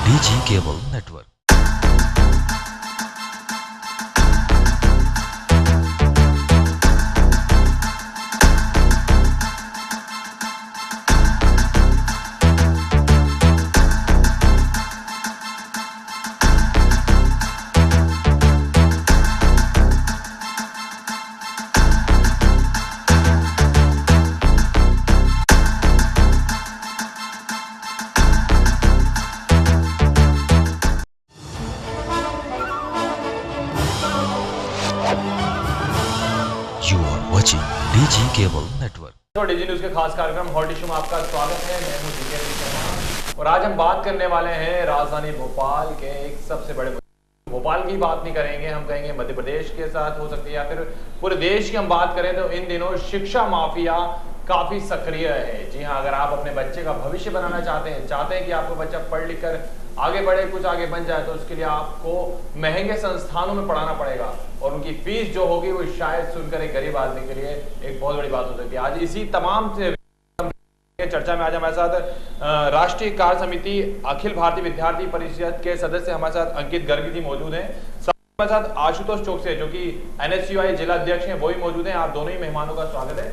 DG Cable Network। You are watching DG Cable Network। तो DG news के खास कार्यक्रम हॉट इशू में आपका स्वागत है। मैं हूं जीके शर्मा और आज हम बात करने वाले हैं राजधानी भोपाल के एक सबसे बड़े भोपाल की बात नहीं करेंगे, हम कहेंगे मध्य प्रदेश के साथ हो सकती है या फिर पूरे देश की हम बात करें तो इन दिनों शिक्षा माफिया काफी सक्रिय है। जी हाँ, अगर आप अपने बच्चे का भविष्य बनाना चाहते हैं कि आपको बच्चा पढ़ लिख कर आगे बढ़े, कुछ आगे बन जाए, तो उसके लिए आपको महंगे संस्थानों में पढ़ाना पड़ेगा और उनकी फीस जो होगी वो शायद सुनकर एक गरीब आदमी के लिए एक बहुत बड़ी बात हो सकती है। आज इसी तमाम से चर्चा में आज हमारे साथ राष्ट्रीय कार्य समिति अखिल भारतीय विद्यार्थी परिषद के सदस्य हमारे साथ अंकित गर्ग जी मौजूद हैं। हमारे साथ आशुतोष चौकसे जो कि NSUI जिला अध्यक्ष हैं वो भी मौजूद हैं। आप दोनों ही मेहमानों का स्वागत है।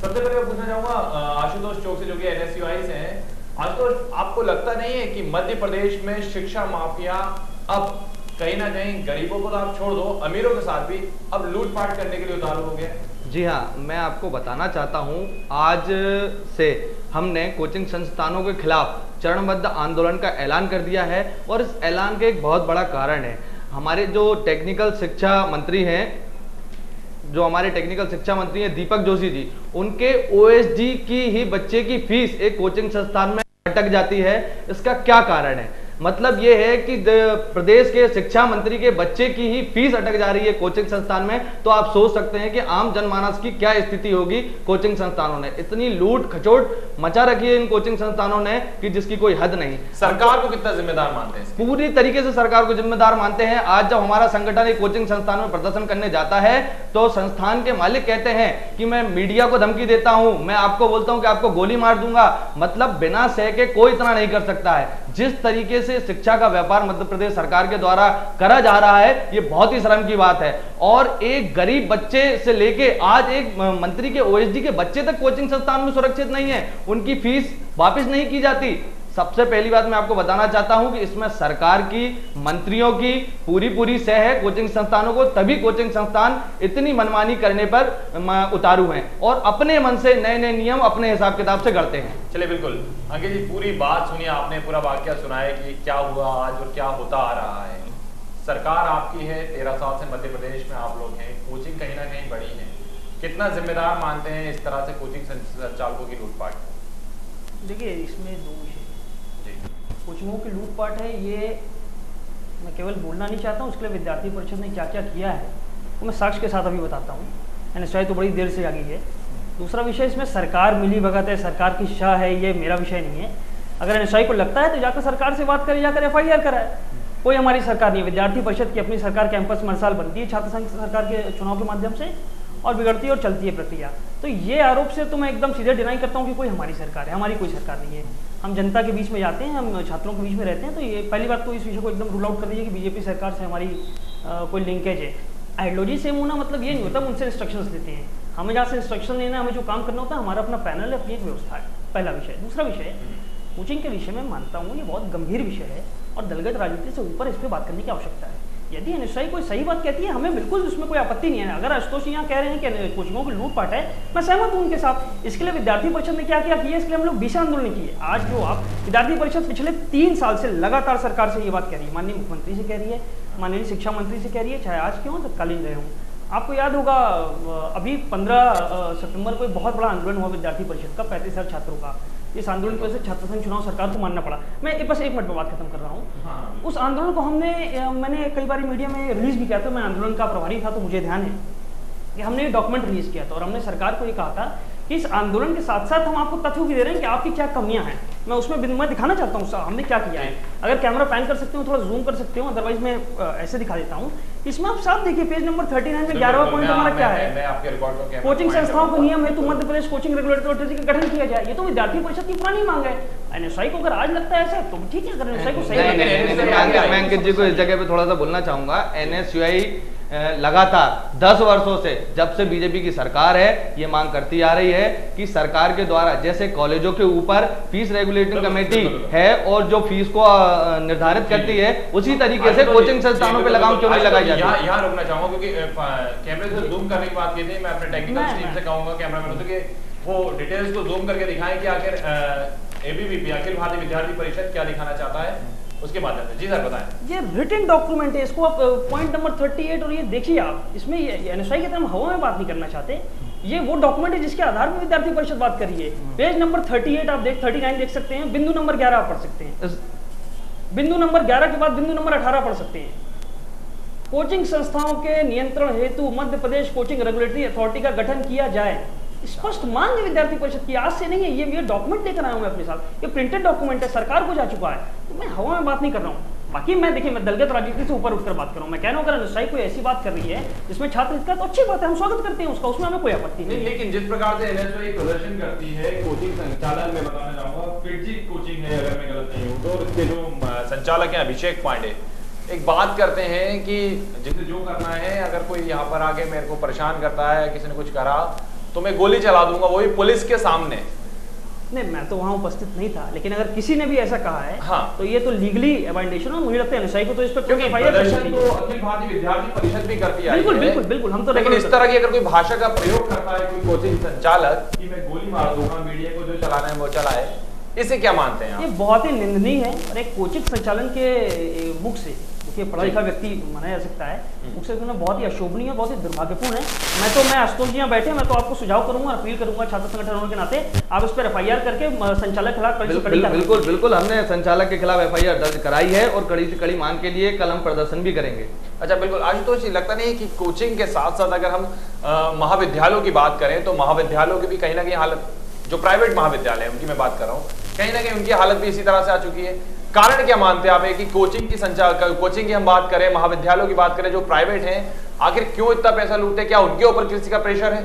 सबसे पहले मैं पूछना चाहूंगा आशुतोष चौकसे जो कि NSUI से हैं। आशुतोष, आपको लगता नहीं है कि मध्य प्रदेश में शिक्षा माफिया अब कहीं ना कहीं गरीबों को तो आप छोड़ दो, अमीरों के साथ भी अब लूटपाट करने के लिए उतारू हो गया? जी हाँ, मैं आपको बताना चाहता हूँ, आज से हमने कोचिंग संस्थानों के खिलाफ चरणबद्ध आंदोलन का ऐलान कर दिया है और इस ऐलान के एक बहुत बड़ा कारण है हमारे जो टेक्निकल शिक्षा मंत्री हैं, दीपक जोशी जी, उनके OSD की ही बच्चे की फीस एक कोचिंग संस्थान में अटक जाती है। इसका क्या कारण है? मतलब ये है कि प्रदेश के शिक्षा मंत्री के बच्चे की ही फीस अटक जा रही है कोचिंग संस्थान में, तो आप सोच सकते हैं कि आम जनमानस की क्या स्थिति होगी। कोचिंग संस्थानों ने इतनी लूट खचोट मचा रखी है इन कोचिंग संस्थानों ने कि जिसकी कोई हद नहीं। सरकार को कितना जिम्मेदार मानते हैं? पूरी तरीके से सरकार को जिम्मेदार मानते हैं। आज जब हमारा संगठन एक कोचिंग संस्थान में प्रदर्शन करने जाता है तो संस्थान के मालिक कहते हैं कि मैं मीडिया को धमकी देता हूं, मैं आपको बोलता हूं कि आपको गोली मार दूंगा। मतलब बिना सह के कोई इतना नहीं कर सकता है। जिस तरीके से शिक्षा का व्यापार मध्य प्रदेश सरकार के द्वारा करा जा रहा है, ये बहुत ही शर्म की बात है। और एक गरीब बच्चे से लेके आज एक मंत्री के OSD के बच्चे तक कोचिंग संस्थान में सुरक्षित नहीं है, उनकी फीस वापस नहीं की जाती। सबसे पहली बात मैं आपको बताना चाहता हूं कि इसमें सरकार की, मंत्रियों की पूरी सह है कोचिंग संस्थानों को, तभी कोचिंग संस्थान इतनी मनमानी करने पर उतारू हैं और अपने मन से नए नियम अपने हिसाब किताब से गढ़ते हैं। चलिए, बिल्कुल अंकित जी, पूरी बात सुनिए, आपने पूरा वाकया सुना है कि क्या हुआ आज और क्या होता आ रहा है। सरकार आपकी है, 13 साल से मध्य प्रदेश में आप लोग हैं, कोचिंग कहीं ना कहीं बड़ी है, कितना जिम्मेदार मानते हैं इस तरह से कोचिंग संचालकों की लूटपाट? देखिए, इसमें दो विषय, कोचिंगों की लूटपाट है, ये मैं केवल बोलना नहीं चाहता हूँ। उसके लिए विद्यार्थी परिषद ने क्या क्या किया है वो मैं साक्ष्य के साथ अभी बताता हूँ। NSUI तो बड़ी देर से जागी है। दूसरा विषय, इसमें सरकार मिली भगत है, सरकार की शाह है, ये मेरा विषय नहीं है। अगर NSUI को लगता है तो जाकर सरकार से बात करे, जाकर FIR कराए। कोई हमारी सरकार नहीं है, विद्यार्थी परिषद की अपनी सरकार कैंपस में हर साल बनती है छात्र संघ सरकार के चुनाव के माध्यम से, और बिगड़ती है और चलती है प्रक्रिया। तो ये आरोप से तो मैं एकदम सीधे डिनाई करता हूँ कि कोई हमारी सरकार है। हमारी कोई सरकार नहीं है। हम जनता के बीच में जाते हैं, हम छात्रों के बीच में रहते हैं। तो ये पहली बात तो इस विषय को एकदम रूल आउट कर दीजिए कि बीजेपी सरकार से हमारी कोई लिंकेज है। आइडियोलॉजी सेम होना मतलब ये नहीं होता उनसे इंस्ट्रक्शंस लेते हैं। हमें जहाँ से इंस्ट्रक्शन लेना है, हमें जो काम करना होता है, हमारा अपना पैनल है, अपनी एक व्यवस्था है। पहला विषय। दूसरा विषय, कोचिंग के विषय में मानता हूँ ये बहुत गंभीर विषय है और दलगत राजनीति से ऊपर इस पर बात करने की आवश्यकता है। यदि NSUI कोई सही बात कहती है, हमें बिल्कुल उसमें कोई आपत्ति नहीं है। अगर आशुतोष यहाँ कह रहे हैं कि कोचिंगों की लूटपाट है, मैं सहमत हूँ उनके साथ। इसके लिए विद्यार्थी परिषद ने क्या किया किया, इसके लिए हम लोग भीषण आंदोलन किए। आज जो आप विद्यार्थी परिषद पिछले 3 साल से लगातार सरकार से ये बात कह रही है, माननीय मुख्यमंत्री से कह रही है, माननीय शिक्षा मंत्री से कह रही है, चाहे आज क्यों तत्कालीन रहे हूँ। आपको याद होगा अभी 15 सितंबर को एक बहुत बड़ा आंदोलन हुआ विद्यार्थी परिषद का, 35,000 छात्रों का। इस आंदोलन की वजह से छात्र संघ चुनाव सरकार को मानना पड़ा। मैं बस 1 मिनट में बात खत्म कर रहा हूँ। हाँ। उस आंदोलन को मैंने कई बार मीडिया में रिलीज भी किया था। मैं आंदोलन का प्रभारी था, तो मुझे ध्यान है कि हमने एक डॉक्यूमेंट रिलीज किया था और हमने सरकार को ये कहा था कि इस आंदोलन के साथ साथ हम आपको तथ्य भी दे रहे हैं कि आपकी क्या कमियां हैं। मैं उसमें मैं दिखाना चाहता हूँ हमने क्या किया है। अगर कैमरा पैन कर सकते हो, थोड़ा जूम कर सकते हो, अदरवाइज मैं ऐसे दिखा देता हूँ इसमें आप साफ देखिए पेज नंबर 39 में 11वां पॉइंट हमारा क्या है, मैं आपके रिकॉर्ड को कोचिंग संस्थाओं के नियम हेतु Madhya Pradesh coaching regulatory authority का गठन किया जाए। ये तो विद्यार्थी परिषद की पुरानी मांग है। एनएसआई को अगर आज लगता है ऐसा तो ठीक है, अगर एनएसआई को सही लगता है। मैं अंकित जी को इस जगह पे थोड़ा सा बोलना चाहूंगा। एनएसयूआई लगातार 10 वर्षों से, जब से बीजेपी की सरकार है, ये मांग करती आ रही है कि सरकार के द्वारा जैसे कॉलेजों के ऊपर फीस रेगुलेटिंग कमेटी है और जो फीस को निर्धारित करती है, उसी तरीके से कोचिंग संस्थानों पे लगाम क्यों नहीं लगाई जाती। यहाँ रुकना चाहूंगा क्योंकि कैमरे से जूम करने की बात की थी। मैं अपने टेक्निकल टीम से कहूंगा कैमरामैन से कि वो डिटेल्स को जूम करके दिखाएं कि आखिर एबीवीपी अखिल भारतीय विद्यार्थी परिषद क्या दिखाना चाहता है उसके माध्यम से। जी सर बताएं। ये रिटन डॉक्यूमेंट है, इसको आप पॉइंट नंबर 38 और ये देखिए आप, इसमें एनएसआई की तरह हम हवा में बात नहीं करना चाहते। ये वो डॉक्यूमेंट है जिसके आधार पर विद्यार्थी परिषद बात कर रही है। पेज नंबर 38 आप 39 देख सकते हैं, बिंदु नंबर 11 आप पढ़ सकते हैं, बिंदु नंबर 11 के बाद बिंदु नंबर 18 पढ़ सकते हैं। कोचिंग संस्थाओं के नियंत्रण हेतु Madhya Pradesh coaching regulatory authority का गठन किया जाए। स्पष्ट मांग है विद्यार्थी परिषद की, आज से नहीं है। ये डॉक्यूमेंट लेकर आया हूं मैं अपने साथ, ये प्रिंटेड डॉक्यूमेंट है, सरकार को जा चुका है। तो मैं हवा में बात नहीं कर रहा हूँ। बाकी मैं देखिए, मैं दलगत राजनीति से ऊपर उठकर बात कर रहा हूँ। मैं कह रहा हूँ अगर एनएसआई कोई ऐसी बात कर रही है जिसमें छात्र हित का, तो अच्छी बात है, हम स्वागत करते हैं उसका, उसमें हमें कोई आपत्ति नहीं। लेकिन जिस प्रकार से एनएसआई प्रदर्शन करती है कोचिंग संचालन में, बताना चाहूंगा फिटजी कोचिंग है अगर मैं गलत नहीं हूँ, तो इसके जो संचालक है अभिषेक पांडे एक बात करते हैं कि जिसे जो करना है, अगर कोई यहाँ पर आके मेरे को परेशान करता है, किसी ने कुछ करा तो मैं गोली चला दूंगा, वो भी पुलिस के सामने। नहीं, मैं तो वहां उपस्थित नहीं था, लेकिन अगर किसी ने भी ऐसा कहा है हाँ, तो ये तो लीगली एवाइडेशन है। मुझे लगता है एनएसआई को तो इस पर क्योंकि प्रदर्शन तो अखिल भारतीय विद्यार्थी परिषद भी करती है। बिल्कुल बिल्कुल बिल्कुल, हम तो लेकिन इस तरह की अगर कोई भाषा का प्रयोग करता है कोई कोचिंग संचालक कि मैं गोली मार दूंगा, मीडिया को जो चलाना है वो चलाए, इसे क्या मानते हैं आप? ये बहुत ही निंदनीय है। और एक कोचिंग संचालन के मुख से, क्योंकि पढ़ा लिखा व्यक्ति माना जा सकता है, मुख से बहुत ही अशोभनीय, बहुत ही दुर्भाग्यपूर्ण है। मैं आशुतोष जी यहाँ बैठे, मैं तो आपको सुझाव करूंगा, अपील करूंगा छात्र संगठन होने के नाते, आप इस पर एफआईआर करके संचालक के खिलाफ बिल्कुल बिल्कुल, हमने संचालक के खिलाफ एफआईआर दर्ज कराई है और कड़ी से कड़ी मांग के लिए कल हम प्रदर्शन भी करेंगे। अच्छा बिल्कुल आशुतोष जी, लगता नहीं कि कोचिंग के साथ साथ अगर हम महाविद्यालयों की बात करें तो महाविद्यालयों की भी कहीं ना कहीं हालत, जो प्राइवेट महाविद्यालय है उनकी मैं बात कर रहा हूँ, कहीं ना कहीं उनकी हालत भी इसी तरह से आ चुकी है। कारण क्या मानते हैं आप कि कोचिंग की हम बात करें, महाविद्यालयों की बात करें जो प्राइवेट हैं, आखिर क्यों इतना पैसा लूटते हैं? क्या उनके ऊपर किसी का प्रेशर है?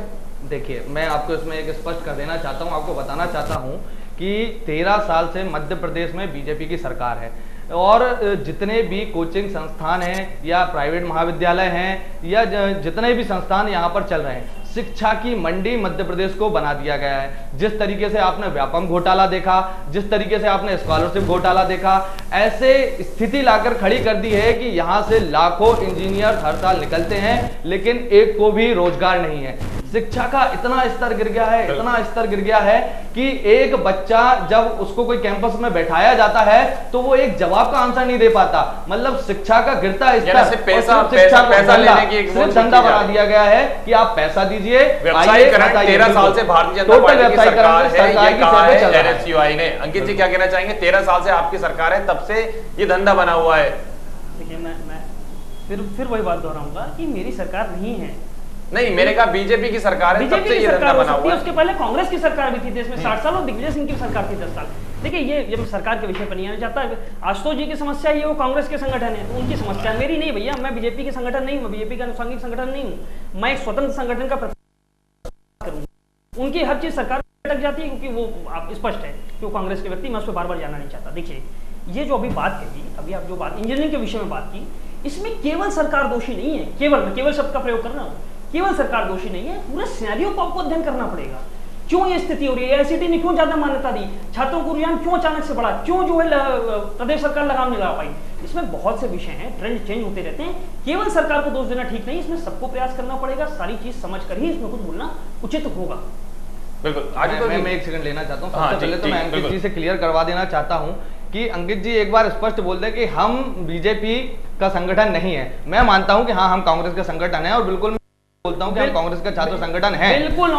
देखिए, मैं आपको इसमें एक स्पष्ट कर देना चाहता हूं, आपको बताना चाहता हूं कि 13 साल से मध्य प्रदेश में बीजेपी की सरकार है और जितने भी कोचिंग संस्थान हैं या प्राइवेट महाविद्यालय हैं या जितने भी संस्थान यहाँ पर चल रहे हैं, शिक्षा की मंडी मध्य प्रदेश को बना दिया गया है। जिस तरीके से आपने व्यापम घोटाला देखा, जिस तरीके से आपने स्कॉलरशिप घोटाला देखा, ऐसे स्थिति लाकर खड़ी कर दी है कि यहाँ से लाखों इंजीनियर हर साल निकलते हैं लेकिन एक को भी रोजगार नहीं है। शिक्षा का इतना स्तर गिर गया है, इतना स्तर गिर गया है कि एक बच्चा जब उसको कोई कैंपस में बैठाया जाता है तो वो एक जवाब का आंसर नहीं दे पाता। मतलब शिक्षा का गिरता स्तर, पैसा लेने की एक धंधा बना दिया गया है कि आप पैसा दीजिए। व्यवसायीकरण 13 साल से भारतीय जनता पार्टी की सरकार है, ये कहा है एनएसयूआई ने। अंकित जी क्या कहना चाहेंगे? 13 साल से आपकी सरकार है, तब से ये धंधा बना हुआ है। देखिए, मैं फिर वही बात दोहराऊंगा कि मेरी सरकार नहीं है। नहीं, मैंने कहा बीजेपी की सरकार है, तब से ये धंधा बना हुआ है। उसके पहले कांग्रेस की सरकार भी थी देश में 60 साल और दिग्विजय सिंह की सरकार थी 10 साल। देखिए, ये मैं सरकार के विषय पर नहीं आना चाहता। आशुतोष जी की समस्या ये, वो कांग्रेस के संगठन है, तो उनकी समस्या मेरी नहीं भैया। मैं बीजेपी के संगठन नहीं हूँ, बीजेपी का अनुषंगिक संगठन नहीं हूँ, मैं एक स्वतंत्र संगठन का करूंगा। उनकी हर चीज सरकार अटक जाती है क्योंकि वो आप स्पष्ट है कि वो कांग्रेस के व्यक्ति, मैं उस पर बार बार जाना नहीं चाहता। देखिए, ये जो अभी बात कही, अभी आप जो बात इंजीनियरिंग के विषय में बात की, इसमें केवल सरकार दोषी नहीं है। केवल शब्द का प्रयोग कर रहा हूं, केवल सरकार दोषी नहीं है, पूरे सिनेरियो को आपको अध्ययन करना पड़ेगा। क्यों ये स्थिति हो रही है? एआईसीटी ने क्यों ज्यादा मान्यता दी? छात्रों को रुझान क्यों अचानक से बढ़ा? क्यों जो है प्रदेश सरकार लगाम नहीं लगा पाई? इसमें बहुत से विषय हैं, ट्रेंड चेंज होते रहते हैं। केवल सरकार को दोष देना ठीक नहीं, इसमें सबको प्रयास करना पड़ेगा, सारी चीज समझकर ही इसमें कुछ बोलना उचित होगा। बिल्कुल। मैं एक सेकंड लेना चाहता हूँ। सबसे पहले तो मैं अंकित जी से क्लियर करवा देना चाहता हूँ कि अंकित जी एक बार स्पष्ट बोल दें कि हम बीजेपी का संगठन नहीं है। मैं मानता हूँ कि हाँ, हम कांग्रेस का संगठन है और बिल्कुल बोलता हूं कि हम कांग्रेस का छात्र संगठन है। बिल्कुल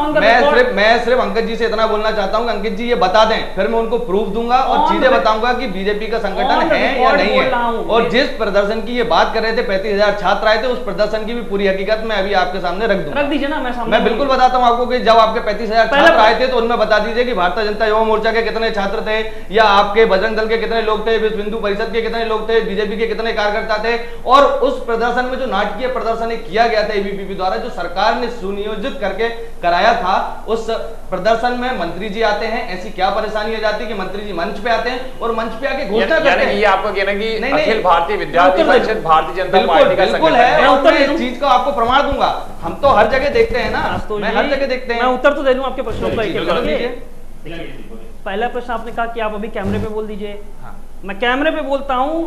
मैं सिर्फ अंकित जी से इतना बोलना चाहता हूं कि अंकित जी ये बता दें, फिर मैं उनको प्रूफ दूंगा और चीजें बताऊंगा कि बीजेपी का संगठन है या नहीं है। और जिस प्रदर्शन की ये बात कर रहे थे 35,000 छात्र आए थे, उस प्रदर्शन की भी पूरी हकीकत मैं अभी आपके सामने रख दूंगा। रख दीजिए ना, मैं बिल्कुल बताता हूं आपको कि जब आपके 35,000 छात्र आए थे तो उनमें बता दीजिए कि भारतीय जनता युवा मोर्चा के कितने छात्र थे, या आपके बजरंग दल के कितने लोग थे, विश्व हिंदू परिषद के कितने लोग थे, बीजेपी के कितने कार्यकर्ता थे। और उस प्रदर्शन में जो नाटकीय प्रदर्शन किया गया था एबीवीपी द्वारा, जो सरकार ने सुनियोजित करके कराया था, उस प्रदर्शन में मंत्री जी आते हैं। ऐसी क्या परेशानी हो जाती है कि मंत्री जी मंच पे आते हैं और मंच पे आके घोषणा करते हैं। ये आपको कहना कि अखिल भारतीय विद्यार्थी परिषद भारतीय जनता पार्टी का बिल्कुल है, और मैं इस चीज को आपको प्रमाण दूंगा। हम तो हर जगह देखते हैं ना, मैं हर जगह देखते हैं। मैं उत्तर तो दे दूं आपके प्रश्नों का। पहला प्रश्न आपने कहा कि आप अभी कैमरे पे बोल दीजिए। मैं कैमरे पे बोलता हूं,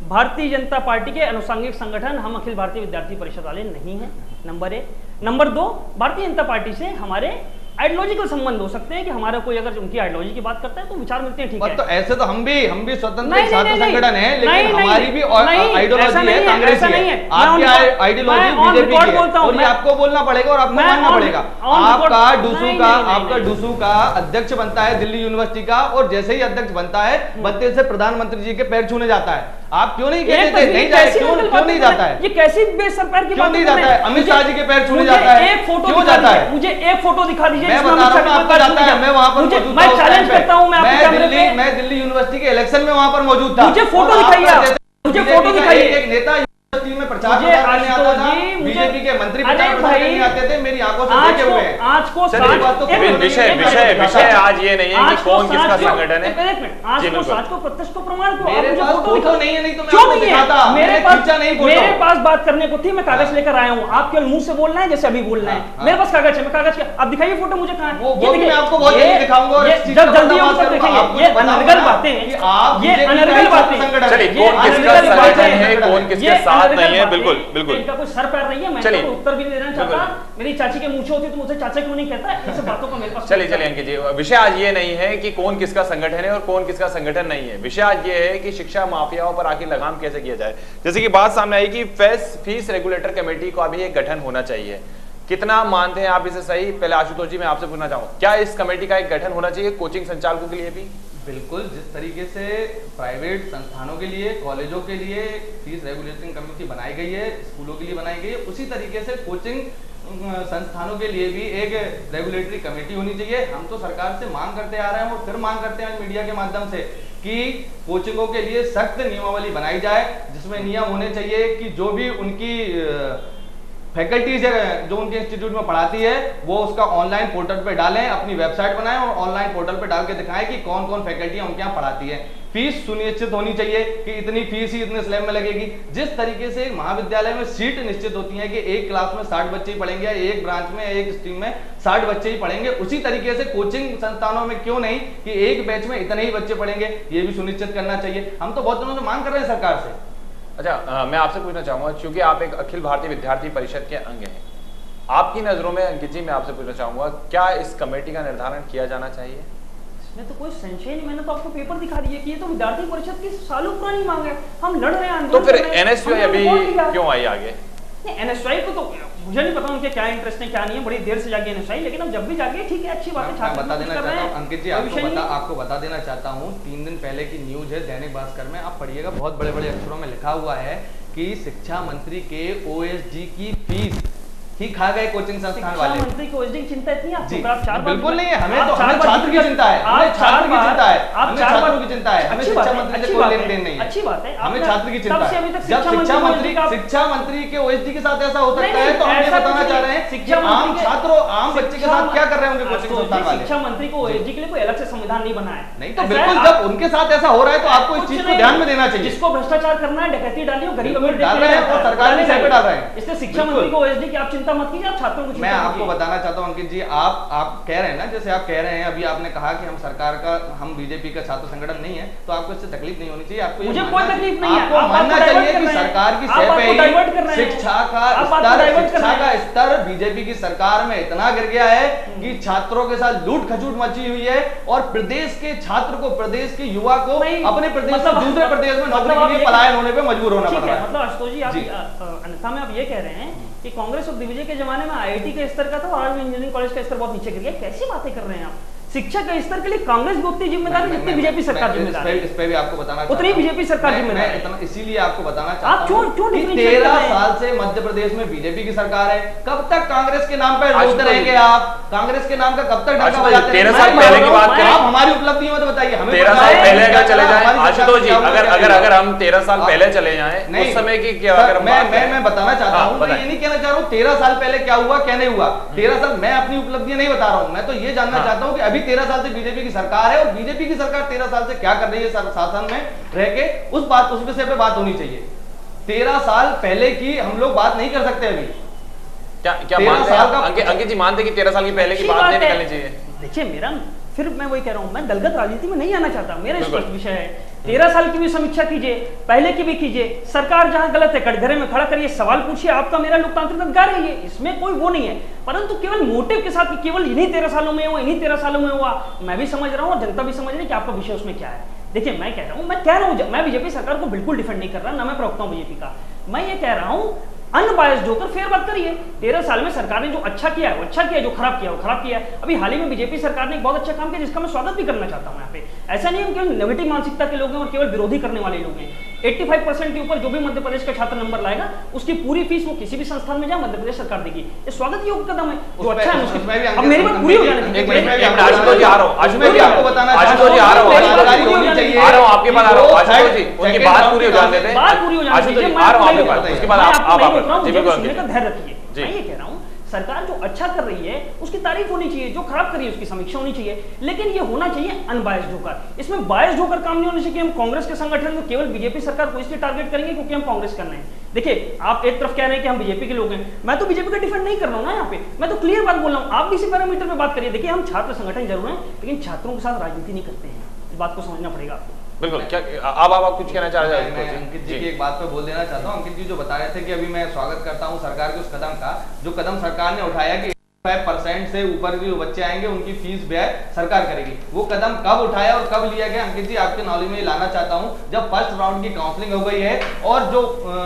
भारतीय जनता पार्टी के अनुषंगिक संगठन हम अखिल भारतीय विद्यार्थी परिषद वाले नहीं है, number 1। Number 2, Bharatiya Janata party से हमारे आइडियोलॉजिकल संबंध हो सकते हैं कि हमारा कोई अगर उनकी आइडियोलॉजी की बात करता है तो विचार मिलते हैं, ठीक है। तो ऐसे तो हम भी स्वतंत्र छात्र संगठन है, लेकिन हमारी भी आइडियोलॉजी है कांग्रेस की है। आपकी आइडियोलॉजी बीजेपी की है, और ये आपको बोलना पड़ेगा और आपको मानना पड़ेगा। आपका डूसू का अध्यक्ष बनता है दिल्ली यूनिवर्सिटी का, और जैसे ही अध्यक्ष बनता है बनते से प्रधानमंत्री जी के पैर छूने जाता है। आप क्यों नहीं कहते थे नहीं जाए, क्यों नहीं जाता है? ये कैसी बेसरकार की बात नहीं जाता है? अमित शाह जी के पैर छूने जाता है, एक फोटो क्यों जाता है? मुझे एक फोटो दिखा दीजिए। मैं बता रहा हूं आपको जाता है, मैं वहां पर मौजूद था। मैं चैलेंज करता हूं, मैं दिल्ली यूनिवर्सिटी के इलेक्शन में वहां पर मौजूद था। मुझे फोटो दिखाइए, मुझे फोटो दिखाइए। एक नेता यूनिवर्सिटी में प्रचार करने आता था, बीजेपी के मंत्री प्रचार करने आते थे, मेरी आंखों से देखे हुए हैं। आज को विषय आज ये नहीं है कि कौन किसका संगठन है। आज को साच को प्रत्यक्ष को प्रमाण को मेरे पास फोटो नहीं है, नहीं तो मैं क्यों आपको नहीं दिखाता। है? मेरे पास बात करने को थी, मैं कागज लेकर आया हूँ। आप केवल मुंह से बोल रहे हैं जैसे अभी बोल रहे हैं। मेरे पास कागज है, मैं कागज आप दिखाइए फोटो मुझे कहाँ है। वो मैं आपको बहुत जल्दी दिखाऊंगा और इस चीज का जल्दी देखेंगे। ये अनर्गल बातें हैं, ये अनर्गल बातें। चलिए, कौन किसका संगठन है, कौन किसके साथ नहीं है, बिल्कुल बिल्कुल इनका कोई सर पैर नहीं है। मैं तो उत्तर भी नहीं देना चाहता। मेरी चाची के मूंछें होती तो मुझे चाचा क्यों नहीं कहता? ऐसे बातों का मेरे पास चलिए अंकित जी, विषय आज ये नहीं है कि कौन किसका संगठन है और कौन किसका संगठन नहीं है। विषय आज ये है कि शिक्षा माफियाओं पर आखिर लगाम कैसे किया जाए। जैसे कि बात सामने आई कि फीस रेगुलेटर कमेटी का भी एक गठन होना चाहिए। कितना मानते हैं आप इसे सही? पहले आशुतोष जी मैं आपसे पूछना चाहूंगा, क्या इस कमेटी का एक गठन होना चाहिए कोचिंग संचालकों के लिए भी? बिल्कुल, जिस तरीके से प्राइवेट संस्थानों के लिए, कॉलेजों के लिए फीस रेगुलेटिंग कमेटी बनाई गई है, स्कूलों के लिए बनाई गई है, उसी तरीके से कोचिंग संस्थानों के लिए भी एक रेगुलेटरी कमेटी होनी चाहिए। हम तो सरकार से मांग करते आ रहे हैं और फिर मांग करते हैं मीडिया के माध्यम से कि कोचिंगों के लिए सख्त नियमावली बनाई जाए, जिसमें नियम होने चाहिए कि जो भी उनकी फैकल्टीज है जो उनके इंस्टीट्यूट में पढ़ाती है वो उसका ऑनलाइन पोर्टल पे डालें, अपनी वेबसाइट बनाएं और ऑनलाइन पोर्टल पे डाल के दिखाएं कि कौन कौन फैकल्टियां उनके यहाँ पढ़ाती है। फीस सुनिश्चित होनी चाहिए कि इतनी फीस ही इतने स्लैब में लगेगी। जिस तरीके से महाविद्यालय में सीट निश्चित होती है कि एक क्लास में 60 बच्चे ही पढ़ेंगे, एक ब्रांच में एक स्ट्रीम में 60 बच्चे ही पढ़ेंगे, उसी तरीके से कोचिंग संस्थानों में क्यों नहीं कि एक बैच में इतने ही बच्चे पढ़ेंगे, ये भी सुनिश्चित करना चाहिए। हम तो बहुत दिनों से मांग कर रहे हैं सरकार से। अच्छा, मैं आपसे पूछना चाहूंगा, क्योंकि आप एक अखिल भारतीय विद्यार्थी परिषद के अंग हैं, आपकी नजरों में अंकित जी मैं आपसे पूछना चाहूंगा, क्या इस कमेटी का निर्धारण किया जाना चाहिए? इसमें तो कोई संशय नहीं। मैंने तो आपको पेपर दिखा दिया कि ये तो विद्यार्थी परिषद की सालों पुरानी मांग है, हम लड़ रहे हैं। तो फिर एनएसयूआई अभी क्यों आई आगे? एनएसयूआई को तो मुझे नहीं पता उनके क्या इंटरेस्ट है क्या नहीं है, बड़ी देर से जाके एनएसयूआई, लेकिन अब जब भी जाके ठीक है, अच्छी बात है। मैं बता देना चाहता हूँ अंकित जी, आपको बता देना चाहता हूँ, 3 दिन पहले की न्यूज है दैनिक भास्कर में, आप पढ़िएगा, बहुत बड़े बड़े अक्षरों में लिखा हुआ है कि शिक्षा मंत्री के ओएसडी की फीस ही खा गए कोचिंग संस्थान वाले। मंत्री को ओएसडी की चिंता इतनी है? बिल्कुल नहीं है, हमें छात्र की चिंता है, हमें छात्र की चिंता है, हमें छात्रों की चिंता है, हमें शिक्षा मंत्री से कोई लेन देन नहीं है। अच्छी बात है, हमें छात्र की चिंता है। जब शिक्षा मंत्री के ओएसडी के साथ ऐसा हो सकता है तो हम ये बताना चाह रहे हैं कि आम छात्रों, आम बच्चे के साथ क्या कर रहे होंगे कोचिंग संस्थान वाले? शिक्षा मंत्री को ओएसडी के लिए कोई अलग से संविधान नहीं बना है। नहीं तो बिल्कुल, जब उनके साथ ऐसा हो रहा है तो आपको इस चीज को ध्यान में देना चाहिए। जिसको भ्रष्टाचार करना है, डकैती डालिए, गरीब अमीर डाल रहे हैं और सरकार भी सह पे डाल रहे हैं। इसलिए शिक्षा मंत्री को ओएसडी की आप चिंता मत कीजिए, आप छात्रों को मैं आपको बताना चाहता हूं अंकित जी, आप कह रहे हैं ना, जैसे आप कह रहे हैं, अभी आपने कहा कि हम सरकार का, हम बीजेपी का छात्र संगठन नहीं है, तो आपको इससे तकलीफ नहीं होनी चाहिए। आपको मुझे कोई तकलीफ नहीं है, आपको मानना चाहिए कि सरकार की सह पे ही शिक्षा का स्तर बीजेपी की सरकार में इतना गिर गया है कि छात्रों के साथ लूट खचूट मची हुई है और प्रदेश के छात्र को, प्रदेश के युवा को अपने प्रदेश से दूसरे प्रदेश में नौकरी के लिए पलायन होने पर मजबूर होना पड़ रहा है। मतलब आशुतोष जी, आप अन्यथा में आप ये कह रहे हैं कि कांग्रेस और दिग्विजय के जमाने में आईआईटी के स्तर का था और आज इंजीनियरिंग कॉलेज का स्तर बहुत नीचे गिर गया। कैसी बातें कर रहे हैं आप? शिक्षा के स्तर के लिए कांग्रेस भी उतनी जिम्मेदार है जितनी बीजेपी सरकार जिम्मेदार है। इस पे भी आपको बताना चाहता हूं, उतनी बीजेपी सरकार जिम्मेदार है। मैं इसीलिए आपको बताना चाहता आप क्यों 13 साल से मध्य प्रदेश में बीजेपी की सरकार है। कब तक कांग्रेस के नाम पर रोते रहेंगे आप? कांग्रेस के नाम का कब तक डंका बजाते रहेंगे? 13 साल पहले की बात करें, आप हमारी उपलब्धियों में तो बताइए हमें। 13 साल पहले अगर चले जाएं आशुतोष जी, अगर हम 13 साल पहले चले जाएं उस समय की क्या, अगर मैं बताना चाहता हूं, मैं ये नहीं कहना चाह रहा हूं 13 साल पहले क्या हुआ क्या नहीं हुआ। 13 साल मैं अपनी उपलब्धियां नहीं बता रहा हूं, मैं तो ये जानना चाहता हूं कि अभी 13 साल से बीजेपी की सरकार है और बीजेपी की सरकार 13 साल से क्या कर रही है शासन में रह के, उस विषय पे बात होनी चाहिए। 13 साल पहले की हम लोग बात नहीं कर सकते अभी। क्या मानते हैं अंकित जी, मानते कि 13 साल की पहले की बात नहीं निकलनी चाहिए? देखिए मेरा फिर मैं वही कह रहा हूं, मैं दलगत राजनीति में नहीं आना चाहता। मेरा स्पष्ट विषय है 13 साल की भी समीक्षा कीजिए, पहले की भी कीजिए। सरकार जहां गलत है कटघरे में खड़ा करिए, सवाल पूछिए, आपका मेरा लोकतांत्रिक अधिकार है, ये इसमें कोई वो नहीं है। परंतु केवल मोटिव के साथ कि केवल इन्हीं 13 सालों में हुआ, इन्हीं 13 सालों में हुआ, मैं भी समझ रहा हूं और जनता भी समझ रही है कि आपका विषय उसमें क्या है। देखिए मैं कह रहा हूं मैं बीजेपी सरकार को बिल्कुल डिफेंड नहीं कर रहा, ना मैं प्रवक्ता हूं बीजेपी का। मैं ये कह रहा हूं अनबायस्ड होकर फेर बात करिए। 13 साल में सरकार ने जो अच्छा किया है वो अच्छा किया, जो खराब किया वो खराब किया। अभी हाल ही में बीजेपी सरकार ने एक बहुत अच्छा काम किया जिसका मैं स्वागत भी करना चाहता हूं। यहाँ पे ऐसा नहीं है केवल नेगेटिव मानसिकता के लोग हैं और केवल विरोधी करने वाले लोग हैं। 85% के ऊपर जो भी मध्य प्रदेश का छात्र नंबर लाएगा उसकी पूरी फीस वो किसी भी संस्थान में जाए मध्य प्रदेश सरकार देगी। ये स्वागत योग्य कदम है, जो अच्छा है उसमें। अब मेरी बात पूरी हो जाने दीजिए। आशुतोष जी आ रहा हूं, आशुतोष जी आपको बताना, आशुतोष जी आ रहा हूं, आपके पास आ रहा हूं आशुतोष जी, उनकी बात पूरी हो जाने देते हैं। बात पूरी हो जाने दीजिए, मैं आ रहा हूं आपके पास, उसके बाद आप जी बिल्कुल सुनने का धैर्य रखिए। मैं ये कह रहा हूं सरकार जो अच्छा कर रही है उसकी तारीफ होनी चाहिए, जो खराब कर रही है उसकी समीक्षा होनी चाहिए, लेकिन ये होना चाहिए अनबायस्ड होकर। इसमें बायस्ड होकर काम नहीं होना चाहिए कि हम कांग्रेस के संगठन को केवल बीजेपी सरकार को इसलिए टारगेट करेंगे क्योंकि हम कांग्रेस करना है। देखिए आप एक तरफ कह रहे हैं कि हम बीजेपी के लोग हैं, मैं तो बीजेपी का डिफेंड नहीं कर रहा हूं ना यहाँ पे, मैं तो क्लियर बात बोल रहा हूं। आप भी इसी पैरामीटर पे बात करिए। देखिए हम छात्र संगठन जरूर हैं लेकिन छात्रों के साथ राजनीति नहीं करते हैं, इस बात को समझना पड़ेगा आपको। बिल्कुल। क्या आप कुछ कहना चाह रहे हैं? मैं अंकित जी की एक बात पे बोल देना चाहता हूं। अंकित जी जो बता रहे थे कि अभी मैं स्वागत करता हूं सरकार के उस कदम का, जो कदम सरकार ने उठाया कि 5% से ऊपर भी जो बच्चे आएंगे उनकी फीस व्यय सरकार करेगी। वो कदम कब उठाया और कब लिया गया अंकित जी आपके नॉलेज में लाना चाहता हूं। जब फर्स्ट राउंड की काउंसलिंग हो गई है और जो